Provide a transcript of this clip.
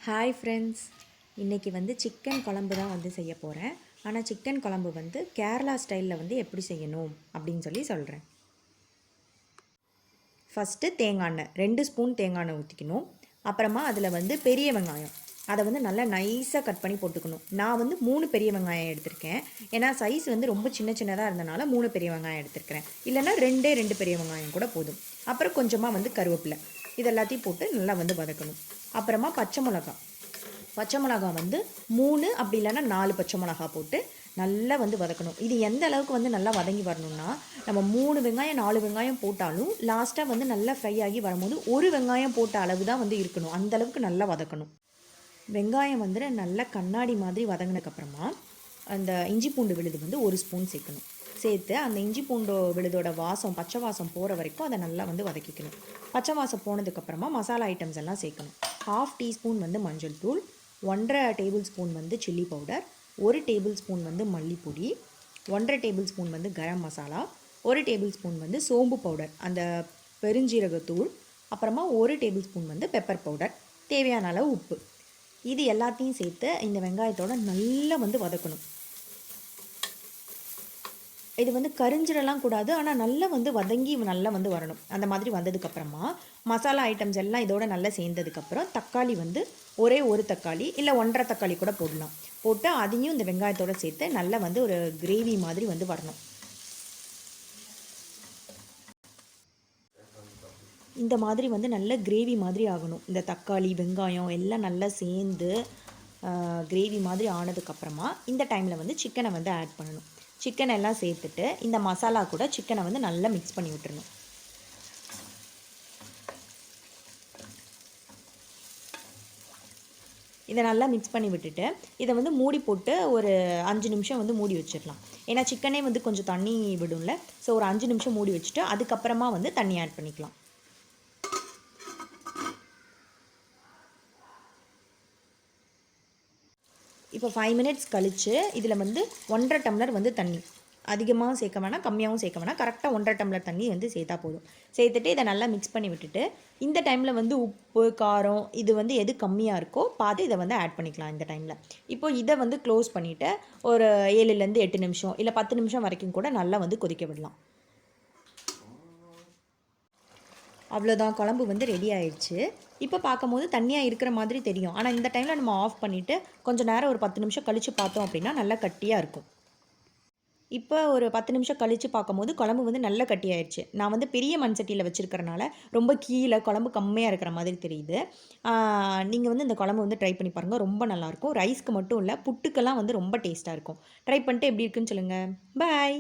Hi friends, இன்றைக்கி வந்து chicken குழம்பு தான் வந்து செய்ய போகிறேன். ஆனால் சிக்கன் குழம்பு வந்து கேரளா ஸ்டைலில் வந்து எப்படி செய்யணும் அப்படின்னு சொல்கிறேன். ஃபஸ்ட்டு தேங்காய் எண்ணெய் 2 ஸ்பூன் தேங்காய் எண்ணெய் ஊற்றிக்கணும். அப்புறமா அதில் வந்து பெரிய வெங்காயம் அதை வந்து நல்லா நைஸாக கட் பண்ணி போட்டுக்கணும். நான் வந்து 3 பெரிய வெங்காயம் எடுத்திருக்கேன். ஏன்னா சைஸ் வந்து ரொம்ப சின்னதாக இருந்தனால 3 பெரிய வெங்காயம் எடுத்திருக்கிறேன். இல்லைன்னா 2 பெரிய வெங்காயம் கூட போதும். அப்புறம் கொஞ்சமாக வந்து கருவேப்பிலை இது எல்லாத்தையும் போட்டு நல்லா வந்து வதக்கணும். அப்புறமா பச்சை மிளகா வந்து 3 அப்படி இல்லைன்னா 4 பச்சை மிளகா போட்டு நல்லா வந்து வதக்கணும். இது எந்த அளவுக்கு வந்து நல்லா வதங்கி வரணும்னா, நம்ம 3 வெங்காயம் 4 வெங்காயம் போட்டாலும் லாஸ்ட்டாக வந்து நல்லா ஃப்ரை ஆகி வரும்போது ஒரு வெங்காயம் போட்ட அளவு தான் வந்து இருக்கணும். அந்தளவுக்கு நல்லா வதக்கணும். வெங்காயம் வந்து நல்லா கண்ணாடி மாதிரி வதங்கினதுக்கப்புறமா அந்த இஞ்சி பூண்டு விழுது வந்து 1 ஸ்பூன் சேர்க்கணும். சேர்த்து அந்த இஞ்சி பூண்டு விழுதோட வாசம் பச்சை வாசம் போகிற வரைக்கும் அதை நல்லா வந்து வதக்கிக்கணும். பச்சை வாசம் போனதுக்கப்புறமா மசாலா ஐட்டம்ஸ் எல்லாம் சேர்க்கணும். 1/2 டீஸ்பூன் வந்து மஞ்சள் தூள், 1.5 டேபிள் ஸ்பூன் வந்து சில்லி பவுடர், 1 டேபிள் ஸ்பூன் வந்து மல்லிப்பொடி, 1.5 டேபிள் ஸ்பூன் வந்து கரம் மசாலா, 1 டேபிள் ஸ்பூன் வந்து சோம்பு பவுடர் அந்த பெருஞ்சீரகத்தூள், அப்புறமா 1 டேபிள் ஸ்பூன் வந்து பெப்பர் பவுடர், தேவையான அளவு உப்பு. இது எல்லாத்தையும் சேர்த்து இந்த வெங்காயத்தோட நல்லா வந்து வதக்கணும். இது வந்து கரிஞ்சிடலாம் கூடாது, ஆனால் நல்லா வந்து வதங்கி நல்லா வந்து வரணும். அந்த மாதிரி வந்ததுக்கப்புறமா மசாலா ஐட்டம்ஸ் எல்லாம் இதோட நல்லா சேர்ந்ததுக்கப்புறம் தக்காளி வந்து ஒரே ஒரு தக்காளி இல்லை 1.5 தக்காளி கூட போடலாம். போட்டு அதையும் இந்த வெங்காயத்தோடு சேர்த்து நல்லா வந்து ஒரு கிரேவி மாதிரி வந்து வரணும். இந்த மாதிரி வந்து நல்ல கிரேவி மாதிரி ஆகணும். இந்த தக்காளி வெங்காயம் எல்லாம் நல்லா சேர்ந்து கிரேவி மாதிரி ஆனதுக்கப்புறமா இந்த டைமில் வந்து சிக்கனை வந்து ஆட் பண்ணணும். சிக்கன் எல்லாம் சேர்த்துட்டு இந்த மசாலா கூட சிக்கனை வந்து நல்லா மிக்ஸ் பண்ணி விட்டுறணும். இதை நல்லா மிக்ஸ் பண்ணி விட்டுட்டு இதை வந்து மூடி போட்டு ஒரு 5 நிமிஷம் வந்து மூடி வச்சிடலாம். ஏன்னா சிக்கனே வந்து கொஞ்சம் தண்ணி விடும்ல. ஸோ ஒரு 5 நிமிஷம் மூடி வச்சுட்டு அதுக்கப்புறமா வந்து தண்ணி ஆட் பண்ணிக்கலாம். இப்போ 5 மினிட்ஸ் கழித்து இதில் வந்து 1.5 டம்ளர் வந்து தண்ணி, அதிகமாக சேர்க்க வேணாம் கம்மியாகவும் சேர்க்க வேணாம், கரெக்டாக 1.5 டம்ளர் தண்ணி வந்து சேர்த்தா போதும். சேர்த்துட்டு இதை நல்லா மிக்ஸ் பண்ணி விட்டுட்டு இந்த டைமில் வந்து உப்பு காரம் இது வந்து எது கம்மியாக இருக்கோ பார்த்து இதை வந்து ஆட் பண்ணிக்கலாம். இந்த டைமில் இப்போ இதை வந்து க்ளோஸ் பண்ணிவிட்டு ஒரு 7லேருந்து 8 நிமிஷம் இல்லை 10 நிமிஷம் வரைக்கும் கூட நல்லா வந்து கொதிக்க விடலாம். அவ்வளோதான், குழம்பு வந்து ரெடி ஆயிடுச்சு. இப்போ பார்க்கும்போது தண்ணியாக இருக்கிற மாதிரி தெரியும். ஆனால் இந்த டைமில் நம்ம ஆஃப் பண்ணிவிட்டு கொஞ்சம் நேரம் ஒரு 10 நிமிஷம் கழித்து பார்த்தோம் அப்படின்னா நல்லா கட்டியாக இருக்கும். இப்போ ஒரு 10 நிமிஷம் கழித்து பார்க்கும்போது குழம்பு வந்து நல்லா கட்டியாயிடுச்சு. நான் வந்து பெரிய மண் சட்டியில் வச்சுருக்கறனால ரொம்ப கீழே குழம்பு கம்மியாக இருக்கிற மாதிரி தெரியுது. நீங்கள் வந்து இந்த குழம்பு வந்து ட்ரை பண்ணி பாருங்கள், ரொம்ப நல்லாயிருக்கும். ரைஸ்க்கு மட்டும் இல்லை புட்டுக்கெல்லாம் வந்து ரொம்ப டேஸ்ட்டாக இருக்கும். ட்ரை பண்ணிட்டு எப்படி இருக்குன்னு சொல்லுங்கள். பாய்.